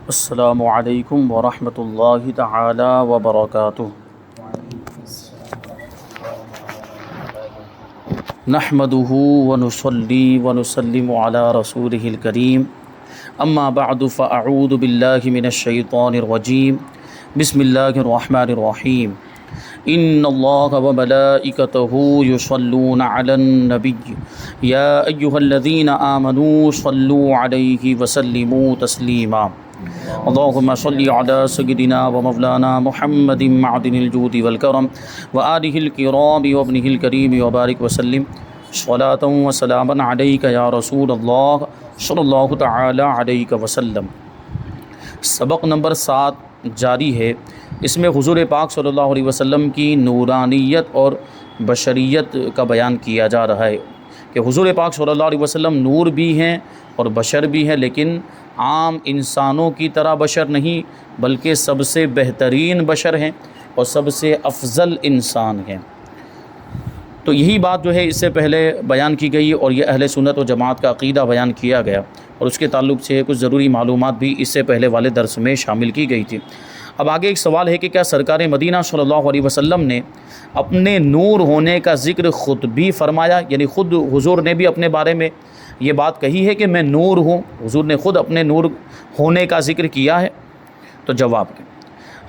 السلام علیکم ورحمۃ اللہ تعالی وبرکاتہ۔ نحمده ونصلي ونسلم على رسوله الكريم اما بعد فاعوذ باللہ من الشیطان الرجیم بسم اللہ الرحمن الرحیم ان اللہ وملائکتہ یصلون علی النبی یا ایہا الذین آمنوا صلوا علیہ وسلموا تسلیما اللهم صل على سيدنا ومولانا محمد معدن الجود والكرم وآله الكرام وابنه الكريم وبارك وسلم صلاة وسلاما عليك يا رسول الله صلی اللہ تعالی علیہ وسلم۔ سبق نمبر 7 جاری ہے۔ اس میں حضور پاک صلی اللہ علیہ وسلم کی نورانیت اور بشریت کا بیان کیا جا رہا ہے کہ حضور پاک صلی اللہ علیہ وسلم نور بھی ہیں اور بشر بھی ہیں، لیکن عام انسانوں کی طرح بشر نہیں، بلکہ سب سے بہترین بشر ہیں اور سب سے افضل انسان ہیں۔ تو یہی بات جو ہے اس سے پہلے بیان کی گئی اور یہ اہل سنت و جماعت کا عقیدہ بیان کیا گیا، اور اس کے تعلق سے کچھ ضروری معلومات بھی اس سے پہلے والے درس میں شامل کی گئی تھی۔ اب آگے ایک سوال ہے کہ کیا سرکار مدینہ صلی اللہ علیہ وسلم نے اپنے نور ہونے کا ذکر خود بھی فرمایا، یعنی خود حضور نے بھی اپنے بارے میں یہ بات کہی ہے کہ میں نور ہوں؟ حضور نے خود اپنے نور ہونے کا ذکر کیا ہے؟ تو جواب کہ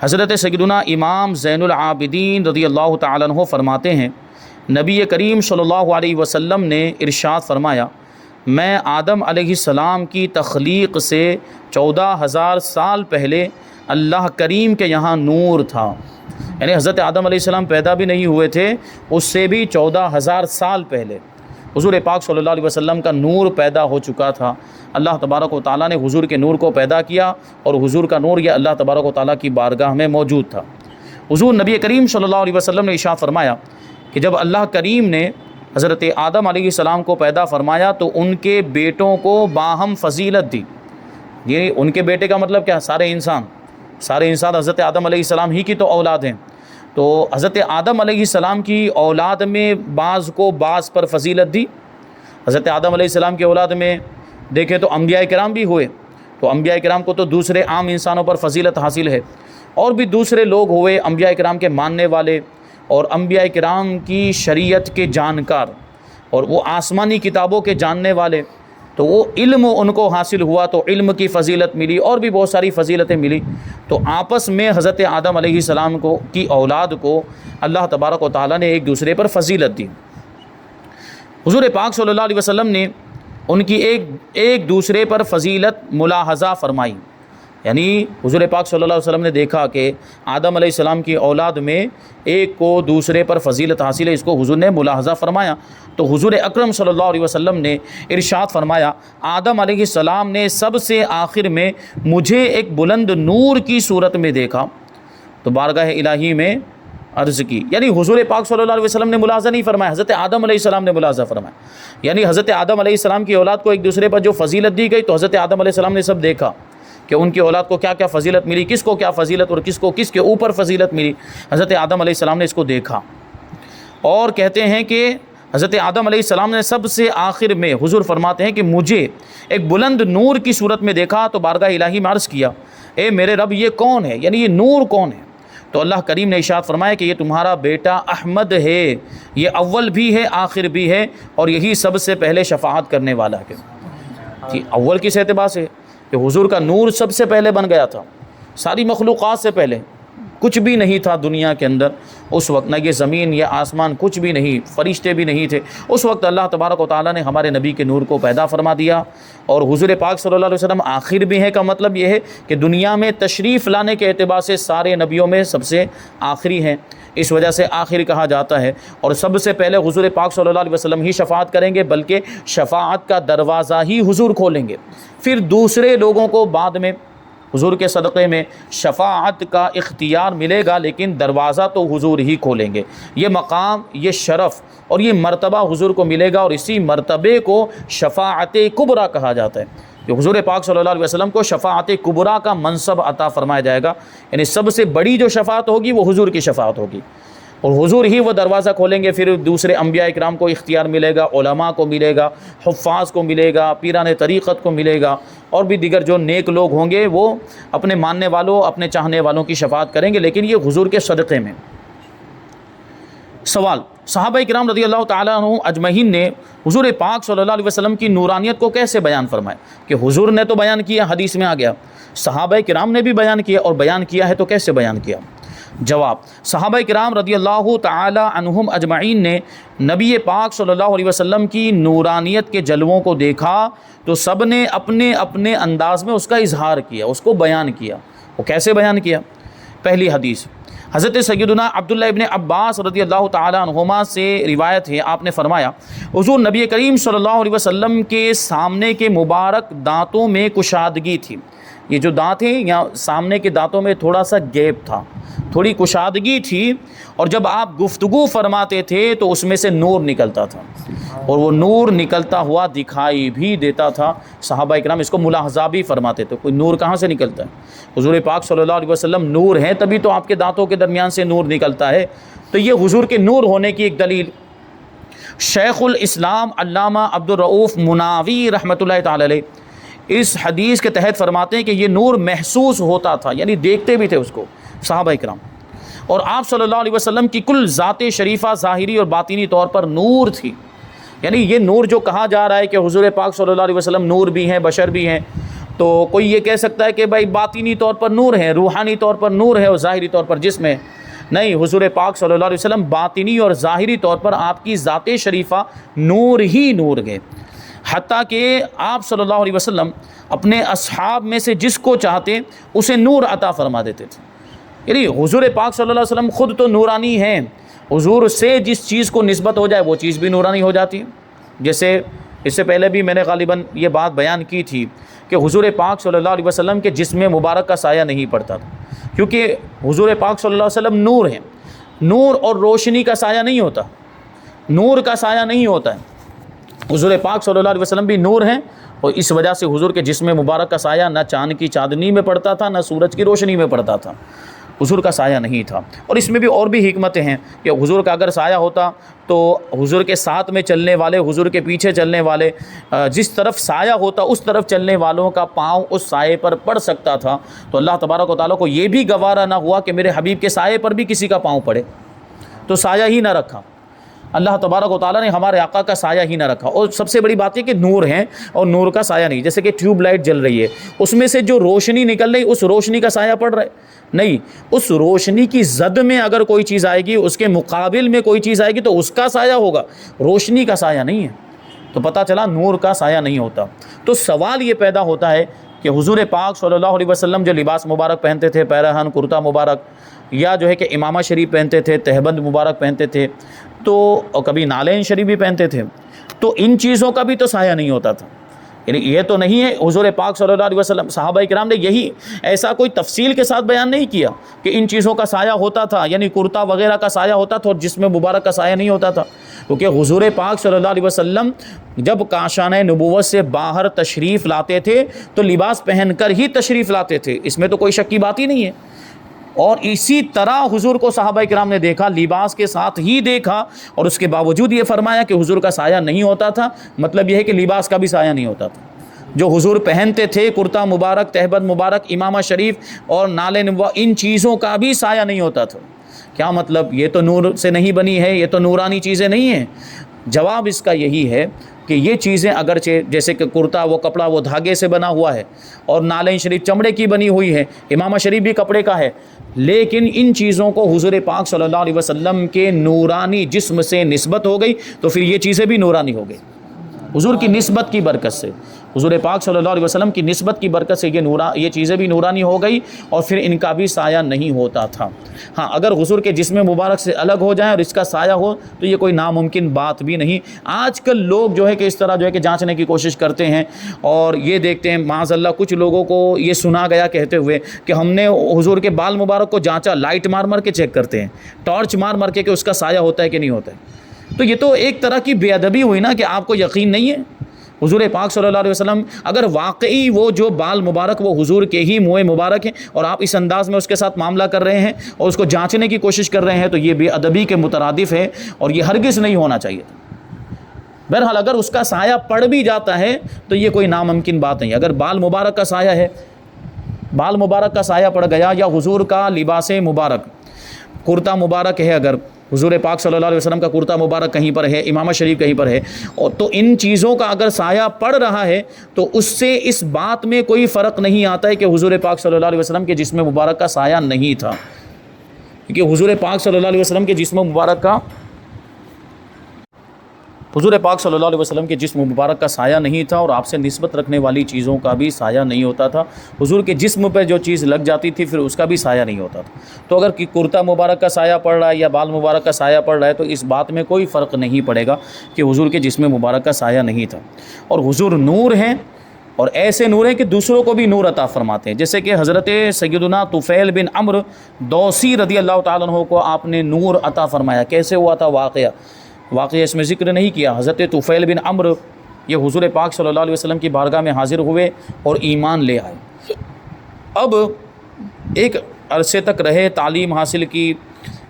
حضرت سیدنا امام زین العابدین رضی اللہ تعالیٰ عنہ فرماتے ہیں، نبی کریم صلی اللہ علیہ وسلم نے ارشاد فرمایا، میں آدم علیہ السلام کی تخلیق سے 14,000 سال پہلے اللہ کریم کے یہاں نور تھا۔ یعنی حضرت آدم علیہ السلام پیدا بھی نہیں ہوئے تھے، اس سے بھی 14,000 سال پہلے حضور پاک صلی اللہ علیہ وسلم کا نور پیدا ہو چکا تھا۔ اللہ تبارک و تعالیٰ نے حضور کے نور کو پیدا کیا، اور حضور کا نور یہ اللہ تبارک و تعالیٰ کی بارگاہ میں موجود تھا۔ حضور نبی کریم صلی اللہ علیہ وسلم نے ارشاد فرمایا کہ جب اللہ کریم نے حضرت آدم علیہ السلام کو پیدا فرمایا تو ان کے بیٹوں کو باہم فضیلت دی۔ یعنی ان کے بیٹے کا مطلب کیا؟ سارے انسان حضرت آدم علیہ السلام ہی کی تو اولاد ہیں۔ تو حضرت آدم علیہ السلام کی اولاد میں بعض کو بعض پر فضیلت دی۔ حضرت آدم علیہ السلام کی اولاد میں دیکھیں تو انبیاء کرام بھی ہوئے، تو انبیاء کرام کو تو دوسرے عام انسانوں پر فضیلت حاصل ہے، اور بھی دوسرے لوگ ہوئے انبیاء کرام کے ماننے والے اور انبیاء کرام کی شریعت کے جانکار اور وہ آسمانی کتابوں کے جاننے والے، تو وہ علم ان کو حاصل ہوا تو علم کی فضیلت ملی، اور بھی بہت ساری فضیلتیں ملی۔ تو آپس میں حضرت آدم علیہ السلام کی اولاد کو اللہ تبارک و تعالیٰ نے ایک دوسرے پر فضیلت دی۔ حضور پاک صلی اللہ علیہ وسلم نے ان کی ایک دوسرے پر فضیلت ملاحظہ فرمائی، یعنی حضور پاک صلی اللہ علیہ وسلم نے دیکھا کہ آدم علیہ السلام کی اولاد میں ایک کو دوسرے پر فضیلت حاصل ہے، اس کو حضور نے ملاحظہ فرمایا۔ تو حضور اکرم صلی اللہ علیہ وسلم نے ارشاد فرمایا، آدم علیہ السلام نے سب سے آخر میں مجھے ایک بلند نور کی صورت میں دیکھا، تو بارگاہ الہی میں عرض کی۔ یعنی حضور پاک صلی اللہ علیہ وسلم نے ملاحظہ نہیں فرمایا، حضرت آدم علیہ السلام نے ملاحظہ فرمایا۔ یعنی حضرت آدم علیہ السلام کی اولاد کو ایک دوسرے پر جو فضیلت دی گئی، تو حضرت آدم علیہ السلام نے سب دیکھا کہ ان کی اولاد کو کیا کیا فضیلت ملی، کس کو کیا فضیلت اور کس کو کس کے اوپر فضیلت ملی۔ حضرت آدم علیہ السلام نے اس کو دیکھا، اور کہتے ہیں کہ حضرت آدم علیہ السلام نے سب سے آخر میں حضور فرماتے ہیں کہ مجھے ایک بلند نور کی صورت میں دیکھا، تو بارگاہ الہی میں عرض کیا، اے میرے رب یہ کون ہے، یعنی یہ نور کون ہے؟ تو اللہ کریم نے ارشاد فرمایا کہ یہ تمہارا بیٹا احمد ہے، یہ اول بھی ہے آخر بھی ہے، اور یہی سب سے پہلے شفاعت کرنے والا ہے۔ جی، اول کس اعتبار سے کہ حضور کا نور سب سے پہلے بن گیا تھا، ساری مخلوقات سے پہلے کچھ بھی نہیں تھا دنیا کے اندر اس وقت، نہ یہ زمین یہ آسمان کچھ بھی نہیں، فرشتے بھی نہیں تھے اس وقت۔ اللہ تبارک و تعالیٰ نے ہمارے نبی کے نور کو پیدا فرما دیا، اور حضور پاک صلی اللہ علیہ وسلم آخر بھی ہیں کا مطلب یہ ہے کہ دنیا میں تشریف لانے کے اعتبار سے سارے نبیوں میں سب سے آخری ہیں، اس وجہ سے آخر کہا جاتا ہے۔ اور سب سے پہلے حضور پاک صلی اللہ علیہ وسلم ہی شفاعت کریں گے، بلکہ شفاعت کا دروازہ ہی حضور کھولیں گے، پھر دوسرے لوگوں کو بعد میں حضور کے صدقے میں شفاعت کا اختیار ملے گا، لیکن دروازہ تو حضور ہی کھولیں گے۔ یہ مقام، یہ شرف اور یہ مرتبہ حضور کو ملے گا، اور اسی مرتبے کو شفاعت کبریٰ کہا جاتا ہے، کہ حضور پاک صلی اللہ علیہ وسلم کو شفاعت کبریٰ کا منصب عطا فرمایا جائے گا، یعنی سب سے بڑی جو شفاعت ہوگی وہ حضور کی شفاعت ہوگی، اور حضور ہی وہ دروازہ کھولیں گے، پھر دوسرے انبیاء کرام کو اختیار ملے گا، علماء کو ملے گا، حفاظ کو ملے گا، پیران طریقت کو ملے گا، اور بھی دیگر جو نیک لوگ ہوں گے وہ اپنے ماننے والوں اپنے چاہنے والوں کی شفاعت کریں گے، لیکن یہ حضور کے صدقے میں۔ سوال: صحابہ کرام رضی اللہ تعالیٰ عنہ اجمعین نے حضور پاک صلی اللہ علیہ وسلم کی نورانیت کو کیسے بیان فرمایا؟ کہ حضور نے تو بیان کیا، حدیث میں آ گیا، صحابہ کرام نے بھی بیان کیا، اور بیان کیا ہے تو کیسے بیان کیا؟ جواب: صحابہ کرام رضی اللہ تعالی عنہم اجمعین نے نبی پاک صلی اللہ علیہ وسلم کی نورانیت کے جلووں کو دیکھا تو سب نے اپنے اپنے انداز میں اس کا اظہار کیا، اس کو بیان کیا۔ وہ کیسے بیان کیا؟ پہلی حدیث حضرت سیدنا عبداللہ ابن عباس رضی اللہ تعالی عنہما سے روایت ہے، آپ نے فرمایا حضور نبی کریم صلی اللہ علیہ وسلم کے سامنے کے مبارک دانتوں میں کشادگی تھی۔ یہ جو دانت ہیں یا سامنے کے دانتوں میں تھوڑا سا گیپ تھا، تھوڑی کشادگی تھی، اور جب آپ گفتگو فرماتے تھے تو اس میں سے نور نکلتا تھا، اور وہ نور نکلتا ہوا دکھائی بھی دیتا تھا۔ صحابہ اکرام اس کو ملاحظہ بھی فرماتے تھے، کوئی نور کہاں سے نکلتا ہے؟ حضور پاک صلی اللہ علیہ وسلم نور ہیں، تبھی تو آپ کے دانتوں کے درمیان سے نور نکلتا ہے۔ تو یہ حضور کے نور ہونے کی ایک دلیل۔ شیخ الاسلام علامہ عبدالرؤوف مناوی رحمۃ اللہ تعالی علیہ اس حدیث کے تحت فرماتے ہیں کہ یہ نور محسوس ہوتا تھا، یعنی دیکھتے بھی تھے اس کو صحابہ اکرام، اور آپ صلی اللہ علیہ وسلم کی کل ذات شریفہ ظاہری اور باطنی طور پر نور تھی۔ یعنی یہ نور جو کہا جا رہا ہے کہ حضور پاک صلی اللہ علیہ وسلم نور بھی ہیں، بشر بھی ہیں، تو کوئی یہ کہہ سکتا ہے کہ بھائی باطنی طور پر نور ہے، روحانی طور پر نور ہے اور ظاہری طور پر جسم ہے۔ نہیں، حضور پاک صلی اللہ علیہ وسلم باطنی اور ظاہری طور پر آپ کی ذات شریفہ نور ہی نور ہے، حتیٰ کہ آپ صلی اللہ علیہ وسلم اپنے اصحاب میں سے جس کو چاہتے اسے نور عطا فرما دیتے تھے۔ یعنی حضور پاک صلی اللہ علیہ وسلم خود تو نورانی ہیں، حضور سے جس چیز کو نسبت ہو جائے وہ چیز بھی نورانی ہو جاتی ہے۔ جیسے اس سے پہلے بھی میں نے غالباً یہ بات بیان کی تھی کہ حضور پاک صلی اللہ علیہ وسلم کے جسم مبارک کا سایہ نہیں پڑتا تھا، کیونکہ حضور پاک صلی اللہ علیہ وسلم نور ہیں، نور اور روشنی کا سایہ نہیں ہوتا، نور کا سایہ نہیں ہوتا ہے۔ حضور پاک صلی اللہ علیہ وسلم بھی نور ہیں، اور اس وجہ سے حضور کے جسم مبارک کا سایہ نہ چاند کی چاندنی میں پڑتا تھا، نہ سورج کی روشنی میں پڑتا تھا، حضور کا سایہ نہیں تھا۔ اور اس میں بھی اور بھی حکمتیں ہیں کہ حضور کا اگر سایہ ہوتا تو حضور کے ساتھ میں چلنے والے، حضور کے پیچھے چلنے والے، جس طرف سایہ ہوتا اس طرف چلنے والوں کا پاؤں اس سائے پر پڑ سکتا تھا۔ تو اللہ تبارک و تعالیٰ کو یہ بھی گوارا نہ ہوا کہ میرے حبیب کے سائے پر بھی کسی کا پاؤں پڑے، تو سایہ ہی نہ رکھا۔ اللہ تبارک و تعالیٰ نے ہمارے آقا کا سایہ ہی نہ رکھا۔ اور سب سے بڑی بات یہ کہ نور ہیں اور نور کا سایہ نہیں، جیسے کہ ٹیوب لائٹ جل رہی ہے، اس میں سے جو روشنی نکل رہی اس روشنی کا سایہ پڑ رہا ہے نہیں، اس روشنی کی زد میں اگر کوئی چیز آئے گی، اس کے مقابل میں کوئی چیز آئے گی تو اس کا سایہ ہوگا، روشنی کا سایہ نہیں ہے۔ تو پتہ چلا نور کا سایہ نہیں ہوتا۔ تو سوال یہ پیدا ہوتا ہے کہ حضور پاک صلی اللہ علیہ وسلم جو لباس مبارک پہنتے تھے، پیراہن، کرتا مبارک، یا جو ہے کہ امامہ شریف پہنتے تھے، تہبند مبارک پہنتے تھے، تو اور کبھی نالین شریف بھی پہنتے تھے، تو ان چیزوں کا بھی تو سایہ نہیں ہوتا تھا۔ یعنی یہ تو نہیں ہے حضور پاک صلی اللہ علیہ وسلم، صحابہ کرام نے یہی ایسا کوئی تفصیل کے ساتھ بیان نہیں کیا کہ ان چیزوں کا سایہ ہوتا تھا، یعنی کرتا وغیرہ کا سایہ ہوتا تھا اور جسم مبارک کا سایہ نہیں ہوتا تھا، کیونکہ حضور پاک صلی اللہ علیہ وسلم جب کاشانہ نبوت سے باہر تشریف لاتے تھے تو لباس پہن کر ہی تشریف لاتے تھے، اس میں تو کوئی شک کی بات ہی نہیں ہے۔ اور اسی طرح حضور کو صحابہ کرام نے دیکھا، لباس کے ساتھ ہی دیکھا، اور اس کے باوجود یہ فرمایا کہ حضور کا سایہ نہیں ہوتا تھا۔ مطلب یہ ہے کہ لباس کا بھی سایہ نہیں ہوتا تھا، جو حضور پہنتے تھے، کرتا مبارک، تہبند مبارک، امامہ شریف اور نالے نبوہ، ان چیزوں کا بھی سایہ نہیں ہوتا تھا۔ کیا مطلب؟ یہ تو نور سے نہیں بنی ہے، یہ تو نورانی چیزیں نہیں ہیں۔ جواب اس کا یہی ہے کہ یہ چیزیں اگرچہ جیسے کہ کرتا وہ کپڑا وہ دھاگے سے بنا ہوا ہے، اور نالین شریف چمڑے کی بنی ہوئی ہے، امامہ شریف بھی کپڑے کا ہے، لیکن ان چیزوں کو حضور پاک صلی اللہ علیہ وسلم کے نورانی جسم سے نسبت ہو گئی تو پھر یہ چیزیں بھی نورانی ہو گئی، حضور کی نسبت کی برکت سے، حضور پاک صلی اللہ علیہ وسلم کی نسبت کی برکت سے یہ چیزیں بھی نورانی ہو گئی، اور پھر ان کا بھی سایہ نہیں ہوتا تھا۔ ہاں، اگر حضور کے جسم مبارک سے الگ ہو جائیں اور اس کا سایہ ہو تو یہ کوئی ناممکن بات بھی نہیں۔ آج کل لوگ جو ہے کہ اس طرح جو ہے کہ جانچنے کی کوشش کرتے ہیں، اور یہ دیکھتے ہیں معاذ اللہ کچھ لوگوں کو یہ سنا گیا کہتے ہوئے کہ ہم نے حضور کے بال مبارک کو جانچا، لائٹ مار مار کے چیک کرتے ہیں، ٹارچ مار مار کے کہ اس کا سایہ ہوتا ہے کہ نہیں ہوتا ہے۔ تو یہ تو ایک طرح کی بے ادبی ہوئی نا، کہ آپ کو یقین نہیں ہے حضور پاک صلی اللہ علیہ وسلم، اگر واقعی وہ جو بال مبارک وہ حضور کے ہی منہ مبارک ہیں اور آپ اس انداز میں اس کے ساتھ معاملہ کر رہے ہیں اور اس کو جانچنے کی کوشش کر رہے ہیں، تو یہ بے ادبی کے مترادف ہے اور یہ ہرگز نہیں ہونا چاہیے۔ بہرحال اگر اس کا سایہ پڑ بھی جاتا ہے تو یہ کوئی ناممکن بات نہیں. اگر بال مبارک کا سایہ ہے، بال مبارک کا سایہ پڑ گیا، یا حضور کا لباس مبارک، کرتا مبارک ہے، اگر حضور پاک صلی اللہ علیہ وسلم کا کرتا مبارک کہیں پر ہے، امامہ شریف کہیں پر ہے، اور تو ان چیزوں کا اگر سایہ پڑ رہا ہے تو اس سے اس بات میں کوئی فرق نہیں آتا ہے کہ حضور پاک صلی اللہ علیہ وسلم کے جسم مبارک کا سایہ نہیں تھا، کیونکہ حضور پاک صلی اللہ علیہ وسلم کے جسم مبارک کا جسم مبارک کا سایہ نہیں تھا، اور آپ سے نسبت رکھنے والی چیزوں کا بھی سایہ نہیں ہوتا تھا. حضور کے جسم پہ جو چیز لگ جاتی تھی پھر اس کا بھی سایہ نہیں ہوتا تھا. تو اگر کرتا مبارک کا سایہ پڑ رہا ہے یا بال مبارک کا سایہ پڑ رہا ہے تو اس بات میں کوئی فرق نہیں پڑے گا کہ حضور کے جسم مبارک کا سایہ نہیں تھا. اور حضور نور ہیں، اور ایسے نور ہیں کہ دوسروں کو بھی نور عطا فرماتے ہیں. جیسے کہ حضرت سیدنا طفیل بن عمرو دوسی رضی اللہ تعالیٰ عنہ کو آپ نے نور عطا فرمایا. کیسے ہوا تھا واقعہ اس میں ذکر نہیں کیا. حضرت طفیل بن عمرو یہ حضور پاک صلی اللہ علیہ وسلم کی بارگاہ میں حاضر ہوئے اور ایمان لے آئے. اب ایک عرصے تک رہے، تعلیم حاصل کی،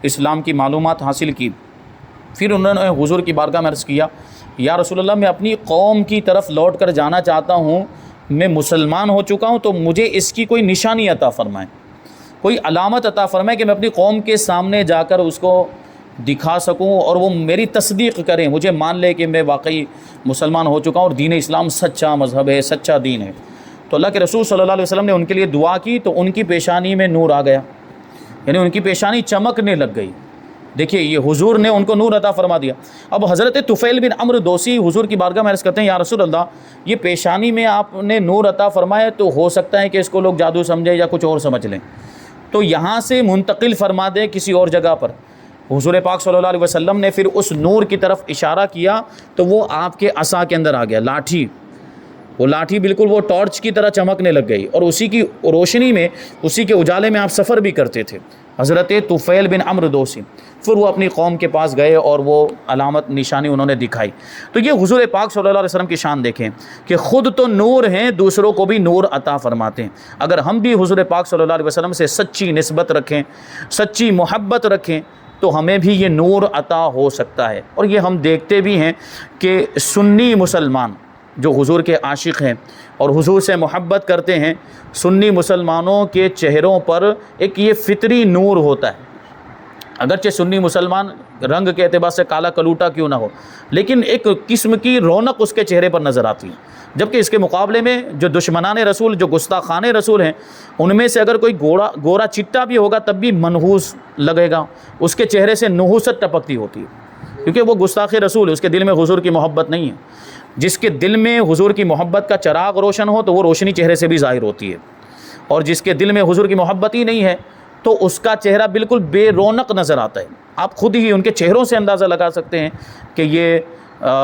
اسلام کی معلومات حاصل کی. پھر انہوں نے حضور کی بارگاہ میں عرض کیا، یا رسول اللہ میں اپنی قوم کی طرف لوٹ کر جانا چاہتا ہوں، میں مسلمان ہو چکا ہوں، تو مجھے اس کی کوئی نشانی عطا فرمائیں، کوئی علامت عطا فرمائیں کہ میں اپنی قوم کے سامنے جا کر اس کو دکھا سکوں اور وہ میری تصدیق کریں، مجھے مان لے کہ میں واقعی مسلمان ہو چکا ہوں اور دین اسلام سچا مذہب ہے، سچا دین ہے. تو اللہ کے رسول صلی اللہ علیہ وسلم نے ان کے لیے دعا کی تو ان کی پیشانی میں نور آ گیا، یعنی ان کی پیشانی چمکنے لگ گئی. دیکھیے یہ حضور نے ان کو نور عطا فرما دیا. اب حضرت طفیل بن عمرو دوسی حضور کی بارگاہ میں عرض کرتے ہیں، یا رسول اللہ یہ پیشانی میں آپ نے نور عطا فرمایا تو ہو سکتا ہے کہ اس کو لوگ جادو سمجھے یا کچھ اور سمجھ لیں، تو یہاں سے منتقل فرما دیں کسی اور جگہ پر. حضور پاک صلی اللہ علیہ وسلم نے پھر اس نور کی طرف اشارہ کیا تو وہ آپ کے عصا کے اندر آ گیا، لاٹھی. وہ لاٹھی بالکل وہ ٹارچ کی طرح چمکنے لگ گئی، اور اسی کی روشنی میں، اسی کے اجالے میں آپ سفر بھی کرتے تھے. حضرت طفیل بن عمرو دوسی پھر وہ اپنی قوم کے پاس گئے اور وہ علامت نشانی انہوں نے دکھائی. تو یہ حضور پاک صلی اللہ علیہ وسلم کی شان دیکھیں کہ خود تو نور ہیں، دوسروں کو بھی نور عطا فرماتے ہیں. اگر ہم بھی حضور پاک صلی اللہ علیہ وسلم سے سچی نسبت رکھیں، سچی محبت رکھیں، تو ہمیں بھی یہ نور عطا ہو سکتا ہے. اور یہ ہم دیکھتے بھی ہیں کہ سنی مسلمان جو حضور کے عاشق ہیں اور حضور سے محبت کرتے ہیں، سنی مسلمانوں کے چہروں پر ایک یہ فطری نور ہوتا ہے. اگرچہ سنی مسلمان رنگ کے اعتبار سے کالا کلوٹا کیوں نہ ہو، لیکن ایک قسم کی رونق اس کے چہرے پر نظر آتی ہے. جبکہ اس کے مقابلے میں جو دشمنان رسول، جو گستاخان رسول ہیں، ان میں سے اگر کوئی گورا چٹا بھی ہوگا تب بھی منحوس لگے گا، اس کے چہرے سے نحوست ٹپکتی ہوتی ہے، کیونکہ وہ گستاخ رسول ہے، اس کے دل میں حضور کی محبت نہیں ہے. جس کے دل میں حضور کی محبت کا چراغ روشن ہو تو وہ روشنی چہرے سے بھی ظاہر ہوتی ہے، اور جس کے دل میں حضور کی محبت ہی نہیں ہے تو اس کا چہرہ بالکل بے رونق نظر آتا ہے. آپ خود ہی ان کے چہروں سے اندازہ لگا سکتے ہیں کہ یہ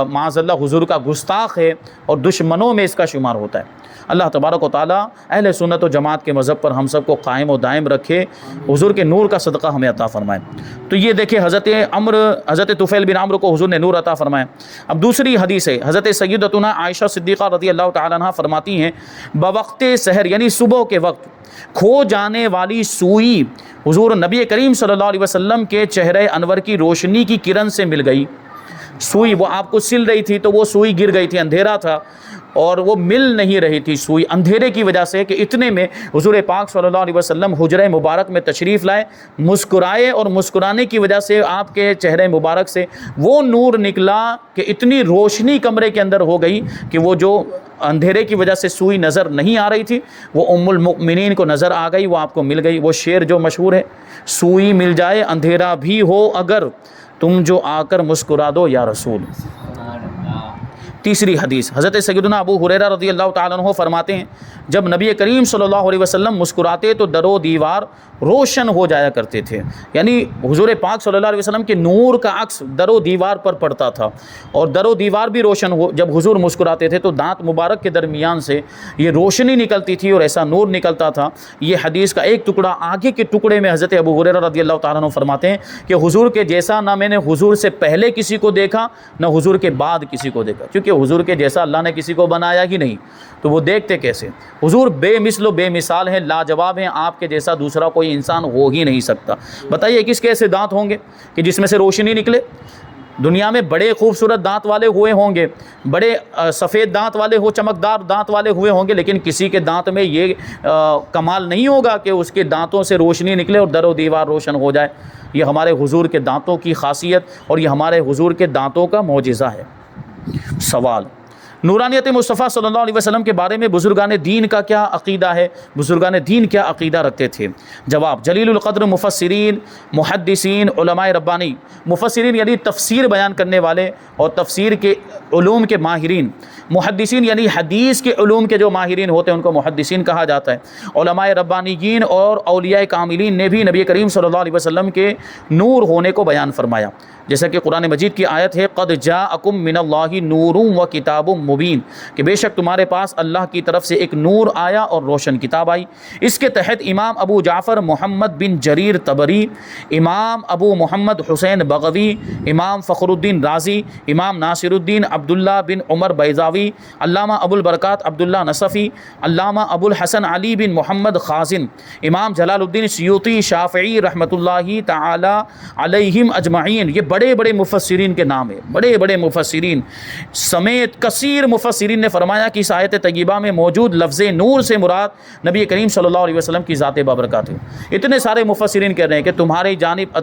معاذ اللہ حضور کا گستاخ ہے اور دشمنوں میں اس کا شمار ہوتا ہے. اللہ تبارک و تعالیٰ اہل سنت و جماعت کے مذہب پر ہم سب کو قائم و دائم رکھے، حضور کے نور کا صدقہ ہمیں عطا فرمائے. تو یہ دیکھیں حضرت طفیل بن عمرو کو حضور نے نور عطا فرمایا. اب دوسری حدیث ہے، حضرت سیدتنا عائشہ صدیقہ رضی اللہ تعالیٰ عنہ فرماتی ہیں، بوقت سحر یعنی صبح کے وقت کھو جانے والی سوئی حضور نبی کریم صلی اللہ علیہ وسلم کے چہرے انور کی روشنی کی کرن سے مل گئی. سوئی وہ آپ کو سل رہی تھی تو وہ سوئی گر گئی تھی، اندھیرا تھا اور وہ مل نہیں رہی تھی سوئی، اندھیرے کی وجہ سے کہ اتنے میں حضور پاک صلی اللہ علیہ وسلم حجرہ مبارک میں تشریف لائے، مسکرائے، اور مسکرانے کی وجہ سے آپ کے چہرے مبارک سے وہ نور نکلا کہ اتنی روشنی کمرے کے اندر ہو گئی کہ وہ جو اندھیرے کی وجہ سے سوئی نظر نہیں آ رہی تھی وہ ام المؤمنین کو نظر آ گئی، وہ آپ کو مل گئی. وہ شعر جو مشہور ہے، سوئی مل جائے اندھیرا بھی ہو اگر، تم جو آ کر مسکرا دو یا رسول. تیسری حدیث، حضرت سیدنا ابو ہریرہ رضی اللہ تعالیٰ عنہ فرماتے ہیں، جب نبی کریم صلی اللہ علیہ وسلم مسکراتے تو در و دیوار روشن ہو جایا کرتے تھے. یعنی حضور پاک صلی اللہ علیہ وسلم کے نور کا عکس در و دیوار پر پڑتا تھا، اور در و دیوار بھی روشن ہو. جب حضور مسکراتے تھے تو دانت مبارک کے درمیان سے یہ روشنی نکلتی تھی اور ایسا نور نکلتا تھا. یہ حدیث کا ایک ٹکڑا آگے کے ٹکڑے میں حضرت ابو ہریرہ رضی اللہ تعالیٰ عنہ فرماتے ہیں کہ حضور کے جیسا نہ میں نے حضور سے پہلے کسی کو دیکھا نہ حضور کے بعد کسی کو دیکھا، کیونکہ حضور کے جیسا اللہ نے کسی کو بنایا ہی نہیں تو وہ دیکھتے کیسے. حضور بے مثل و بے مثال ہیں، لاجواب ہیں، آپ کے جیسا دوسرا کوئی انسان ہو ہی نہیں سکتا. بتائیے کس کے ایسے دانت ہوں گے کہ جس میں سے روشنی نکلے؟ دنیا میں بڑے خوبصورت دانت والے ہوئے ہوں گے، بڑے سفید دانت والے چمکدار دانت والے ہوئے ہوں گے، لیکن کسی کے دانت میں یہ کمال نہیں ہوگا کہ اس کے دانتوں سے روشنی نکلے اور در و دیوار روشن ہو جائے۔ یہ ہمارے حضور کے دانتوں کی خاصیت اور یہ ہمارے حضور کے دانتوں کا معجزہ ہے۔ سوال: نورانیت مصطفیٰ صلی اللہ علیہ وسلم کے بارے میں بزرگان دین کا کیا عقیدہ ہے؟ بزرگان دین کیا عقیدہ رکھتے تھے؟ جواب: جلیل القدر مفسرین، محدثین، علماء ربانی۔ مفسرین یعنی تفسیر بیان کرنے والے اور تفسیر کے علوم کے ماہرین۔ محدثین یعنی حدیث کے علوم کے جو ماہرین ہوتے ہیں ان کو محدثین کہا جاتا ہے۔ علماء ربانیین اور اولیاء کاملین نے بھی نبی کریم صلی اللہ علیہ وسلم کے نور ہونے کو بیان فرمایا، جیسا کہ قرآن مجید کی آیت ہے قد جاءکم من اللہ نور و کتاب مبین، کہ بے شک تمہارے پاس اللہ کی طرف سے ایک نور آیا اور روشن کتاب آئی۔ اس کے تحت امام ابو جعفر محمد بن جریر طبری، امام ابو محمد حسین بغوی، امام فخر الدین رازی، امام ناصر الدین عبداللہ بن عمر بیضاوی، علامہ ابو البرکات عبداللہ نصفی، علامہ ابو الحسن علی بن محمد خازن، امام جلال الدین سیوطی، شافعی رحمۃ اللہ تعالی علیہم اجمعین۔ یہ بڑے بڑے مفسرین کے نام ہیں، بڑے بڑے مفسرین سمیت کثیر مفسرین نے فرمایا کہ اس آیت طیبہ میں موجود لفظ نور سے مراد نبی کریم صلی اللہ علیہ وسلم کی ذات بابرکات ہے۔ اتنے سارے مفسرین کہہ رہے ہیں کہ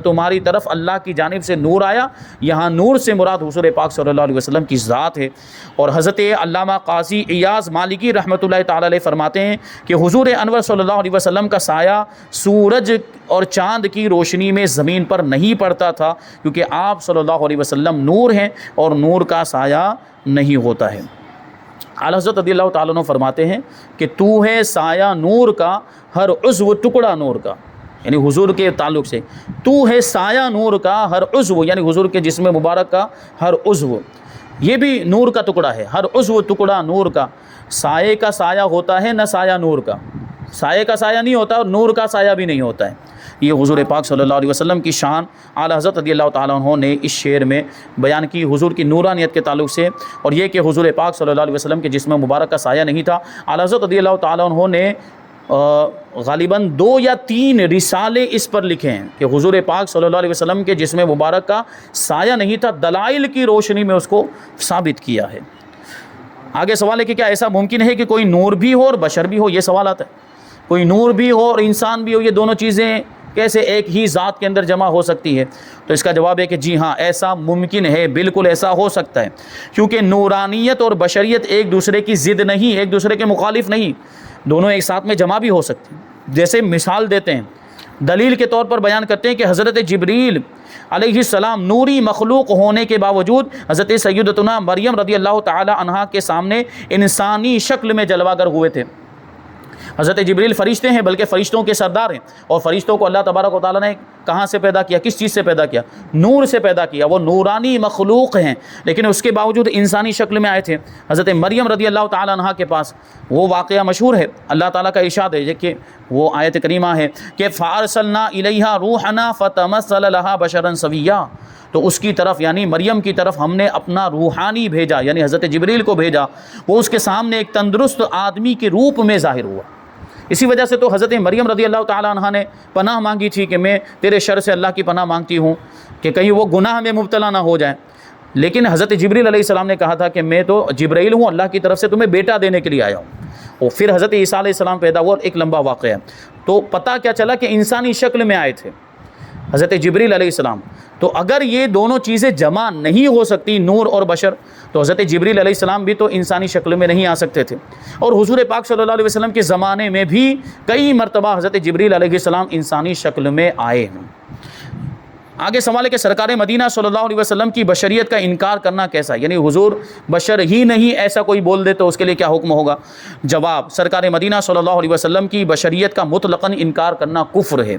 تمہاری طرف اللہ کی جانب سے نور آیا، یہاں نور سے مراد حضور پاک صلی اللہ علیہ وسلم کی ذات ہے۔ اور حضرت علامہ قاضی ایاز مالکی رحمۃ اللہ تعالی علیہ فرماتے ہیں کہ حضور انور صلی اللہ علیہ وسلم کا سایہ سورج اور چاند کی روشنی میں زمین پر نہیں پڑتا تھا، کیونکہ آپ صلی اللہ علیہ وسلم نور ہیں اور نور کا سایہ نہیں ہوتا ہے۔ اعلیٰ حضرت رضی اللہ تعالیٰ عنہ فرماتے ہیں کہ تو ہے سایہ نور کا، ہر عضو ٹکڑا نور کا، یعنی حضور کے تعلق سے تو ہے سایہ نور کا ہر عضو، یعنی حضور کے جسم مبارک کا ہر عضو یہ بھی نور کا ٹکڑا ہے، ہر عضو ٹکڑا نور کا۔ سائے کا سایہ ہوتا ہے نہ سایہ نور کا، سائے کا سایہ نہیں ہوتا اور نور کا سایہ بھی نہیں ہوتا ہے۔ یہ حضور پاک صلی اللہ علیہ وسلم کی شان اعلیٰ حضرت رضی اللہ تعالیٰ عنہ نے اس شعر میں بیان کی حضور کی نورانیت کے تعلق سے، اور یہ کہ حضور پاک صلی اللہ علیہ وسلم کے جسم مبارک کا سایہ نہیں تھا۔ اعلیٰ حضرت رضی اللہ تعالیٰ عنہ نے غالباً 2 یا 3 رسالے اس پر لکھے ہیں کہ حضور پاک صلی اللہ علیہ وسلم کے جسم مبارک کا سایہ نہیں تھا، دلائل کی روشنی میں اس کو ثابت کیا ہے۔ آگے سوال ہے کہ کیا ایسا ممکن ہے کہ کوئی نور بھی ہو اور بشر بھی ہو؟ یہ سوال آتا ہے، کوئی نور بھی ہو اور انسان بھی ہو، یہ دونوں چیزیں کیسے ایک ہی ذات کے اندر جمع ہو سکتی ہے؟ تو اس کا جواب ہے کہ جی ہاں، ایسا ممکن ہے، بالکل ایسا ہو سکتا ہے، کیونکہ نورانیت اور بشریت ایک دوسرے کی ضد نہیں، ایک دوسرے کے مخالف نہیں، دونوں ایک ساتھ میں جمع بھی ہو سکتی ہیں۔ جیسے مثال دیتے ہیں، دلیل کے طور پر بیان کرتے ہیں کہ حضرت جبریل علیہ السلام نوری مخلوق ہونے کے باوجود حضرت سیدتنا مریم رضی اللہ تعالی عنہا کے سامنے انسانی شکل میں جلوہ گر ہوئے تھے۔ حضرت جبریل فرشتے ہیں، بلکہ فرشتوں کے سردار ہیں، اور فرشتوں کو اللہ تبارک و تعالیٰ نے کہاں سے پیدا کیا؟ کس چیز سے پیدا کیا؟ نور سے پیدا کیا۔ وہ نورانی مخلوق ہیں، لیکن اس کے باوجود انسانی شکل میں آئے تھے۔ حضرت مریم رضی اللہ تعالیٰ عنہا کے پاس وہ واقعہ مشہور ہے، اللہ تعالیٰ کا ارشاد ہے کہ وہ آیت کریمہ ہے کہ فَأَرْسَلْنَا إِلَيْهَا رُوحَنَا فَتَمَثَّلَ لَهَا بَشَرًا سَوِيًّا، تو اس کی طرف یعنی مریم کی طرف ہم نے اپنا روحانی بھیجا، یعنی حضرت جبریل کو بھیجا، وہ اس کے سامنے ایک تندرست آدمی کے روپ میں ظاہر ہوا۔ اسی وجہ سے تو حضرت مریم رضی اللہ تعالیٰ عنہ نے پناہ مانگی تھی کہ میں تیرے شر سے اللہ کی پناہ مانگتی ہوں کہ کہیں وہ گناہ میں مبتلا نہ ہو جائے، لیکن حضرت جبریل علیہ السلام نے کہا تھا کہ میں تو جبرائیل ہوں، اللہ کی طرف سے تمہیں بیٹا دینے کے لیے آیا ہوں۔ اور پھر حضرت عیسیٰ علیہ السلام پیدا ہوا، اور ایک لمبا واقعہ ہے۔ تو پتہ کیا چلا کہ انسانی شکل میں آئے تھے حضرت جبریل علیہ السلام۔ تو اگر یہ دونوں چیزیں جمع نہیں ہو سکتی، نور اور بشر، تو حضرت جبریل علیہ السلام بھی تو انسانی شکل میں نہیں آ سکتے تھے۔ اور حضور پاک صلی اللہ علیہ وسلم کے زمانے میں بھی کئی مرتبہ حضرت جبریل علیہ السلام انسانی شکل میں آئے ہیں۔ آگے سوال ہے کہ سرکار مدینہ صلی اللہ علیہ وسلم کی بشریت کا انکار کرنا کیسا ہے؟ یعنی حضور بشر ہی نہیں ایسا کوئی بول دے تو اس کے لیے کیا حکم ہوگا؟ جواب: سرکار مدینہ صلی اللہ علیہ وسلم کی بشریت کا مطلقاً انکار کرنا کفر ہے،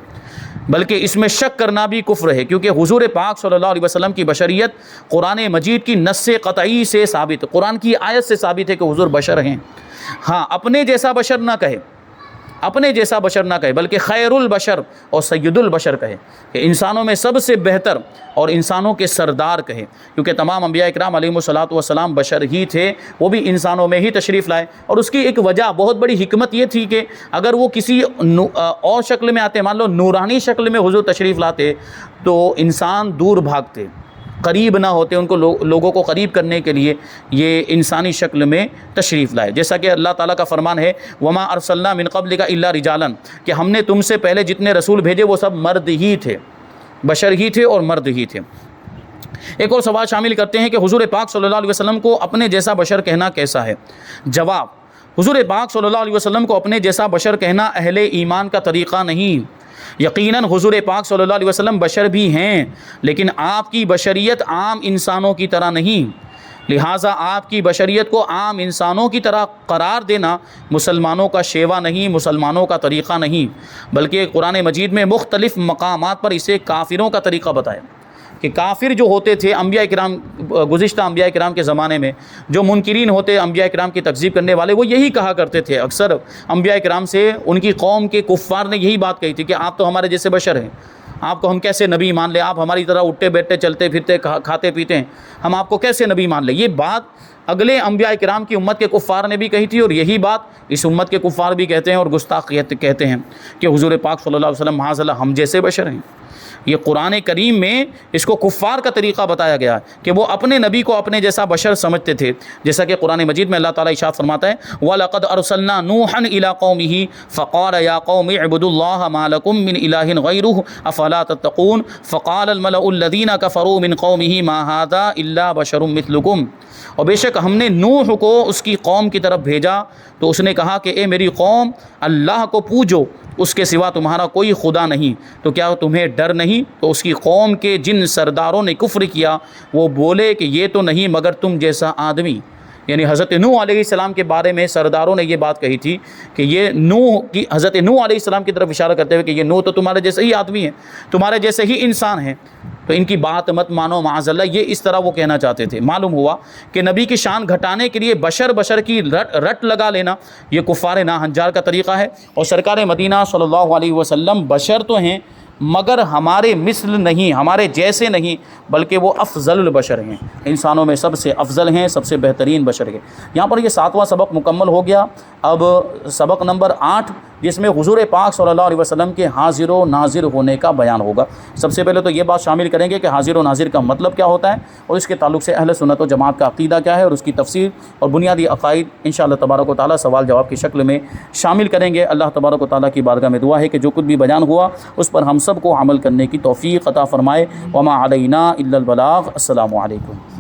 بلکہ اس میں شک کرنا بھی کفر ہے، کیونکہ حضور پاک صلی اللہ علیہ وسلم کی بشریت قرآن مجید کی نص قطعی سے ثابت، قرآن کی آیت سے ثابت ہے کہ حضور بشر ہیں۔ ہاں، اپنے جیسا بشر نہ کہے، اپنے جیسا بشر نہ کہے، بلکہ خیر البشر اور سید البشر کہے، کہ انسانوں میں سب سے بہتر اور انسانوں کے سردار کہے، کیونکہ تمام انبیاء اکرام علیہم الصلوۃ والسلام بشر ہی تھے، وہ بھی انسانوں میں ہی تشریف لائے۔ اور اس کی ایک وجہ، بہت بڑی حکمت یہ تھی کہ اگر وہ کسی اور شکل میں آتے، مان لو نورانی شکل میں حضور تشریف لاتے، تو انسان دور بھاگتے، قریب نہ ہوتے ان کو لوگوں کو قریب کرنے کے لیے یہ انسانی شکل میں تشریف لائے. جیسا کہ اللہ تعالیٰ کا فرمان ہے وما ارسلنا من قبلک الا رجالا، کہ ہم نے تم سے پہلے جتنے رسول بھیجے وہ سب مرد ہی تھے، بشر ہی تھے اور مرد ہی تھے. ایک اور سوال شامل کرتے ہیں کہ حضور پاک صلی اللہ علیہ وسلم کو اپنے جیسا بشر کہنا کیسا ہے؟ جواب: حضور پاک صلی اللہ علیہ وسلم کو اپنے جیسا بشر کہنا اہل ایمان کا طریقہ نہیں. یقیناً حضور پاک صلی اللہ علیہ وسلم بشر بھی ہیں، لیکن آپ کی بشریت عام انسانوں کی طرح نہیں. لہٰذا آپ کی بشریت کو عام انسانوں کی طرح قرار دینا مسلمانوں کا شیوا نہیں، مسلمانوں کا طریقہ نہیں، بلکہ قرآن مجید میں مختلف مقامات پر اسے کافروں کا طریقہ بتایا کہ کافر جو ہوتے تھے انبیاء کرام، گزشتہ انبیاء کرام کے زمانے میں جو منکرین ہوتے انبیاء کرام کی تکذیب کرنے والے، وہ یہی کہا کرتے تھے اکثر انبیاء کرام سے. ان کی قوم کے کفار نے یہی بات کہی تھی کہ آپ تو ہمارے جیسے بشر ہیں، آپ کو ہم کیسے نبی مان لیں؟ آپ ہماری طرح اٹھتے بیٹھتے چلتے پھرتے کھاتے پیتے ہیں، ہم آپ کو کیسے نبی مان لیں؟ یہ بات اگلے انبیاء کرام کی امت کے کفار نے بھی کہی تھی، اور یہی بات اس امت کے کفار بھی کہتے ہیں اور گستاخ کہتے ہیں کہ حضور پاک صلی اللہ علیہ وسلم معاذ اللہ ہم جیسے بشر ہیں. یہ قرآن کریم میں اس کو کفار کا طریقہ بتایا گیا کہ وہ اپنے نبی کو اپنے جیسا بشر سمجھتے تھے. جیسا کہ قرآن مجید میں اللہ تعالیٰ ارشاد فرماتا ہے وَلَقَدْ أَرْسَلْنَا نُوحًا إِلَىٰ قَوْمِهِ فَقَالَ يَا قَوْمِ اعْبُدُوا اللَّهَ مَا لَكُم مِّنْ إِلَٰهٍ غَيْرُهُ أَفَلَا تَتَّقُونَ فَقَالَ الْمَلَأُ الَّذِينَ كَفَرُوا مِنْ قَوْمِهِ مَا هَٰذَا إِلَّا بَشَرٌ مِّثْلُكُمْ. اور بے شک ہم نے نوح کو اس کی قوم کی طرف بھیجا تو اس نے کہا کہ اے میری قوم اللہ کو پوجو، اس کے سوا تمہارا کوئی خدا نہیں، تو کیا تمہیں ڈر نہیں؟ تو اس کی قوم کے جن سرداروں نے کفر کیا وہ بولے کہ یہ تو نہیں مگر تم جیسا آدمی. یعنی حضرت نوح علیہ السلام کے بارے میں سرداروں نے یہ بات کہی تھی کہ یہ نوح کی، حضرت نوح علیہ السلام کی طرف اشارہ کرتے ہوئے کہ یہ نوح تو تمہارے جیسے ہی آدمی ہیں، تمہارے جیسے ہی انسان ہیں، تو ان کی بات مت مانو معاذ اللہ. یہ اس طرح وہ کہنا چاہتے تھے. معلوم ہوا کہ نبی کی شان گھٹانے کے لیے بشر کی رٹ لگا لینا یہ کفار ناہنجار کا طریقہ ہے. اور سرکار مدینہ صلی اللہ علیہ وسلم بشر تو ہیں مگر ہمارے مثل نہیں، ہمارے جیسے نہیں، بلکہ وہ افضل البشر ہیں، انسانوں میں سب سے افضل ہیں، سب سے بہترین بشر ہیں. یہاں پر یہ 7واں سبق مکمل ہو گیا. اب سبق نمبر 8 جس میں حضور پاک صلی اللہ علیہ وسلم کے حاضر و ناظر ہونے کا بیان ہوگا. سب سے پہلے تو یہ بات شامل کریں گے کہ حاضر و ناظر کا مطلب کیا ہوتا ہے اور اس کے تعلق سے اہل سنت و جماعت کا عقیدہ کیا ہے اور اس کی تفسیر اور بنیادی عقائد انشاءاللہ تبارک و تعالیٰ سوال جواب کی شکل میں شامل کریں گے. اللہ تبارک و تعالیٰ کی بارگاہ میں دعا ہے کہ جو کچھ بھی بیان ہوا اس پر ہم سب کو عمل کرنے کی توفیق عطا فرمائے. وما علینا الا البلاغ. السلام علیکم.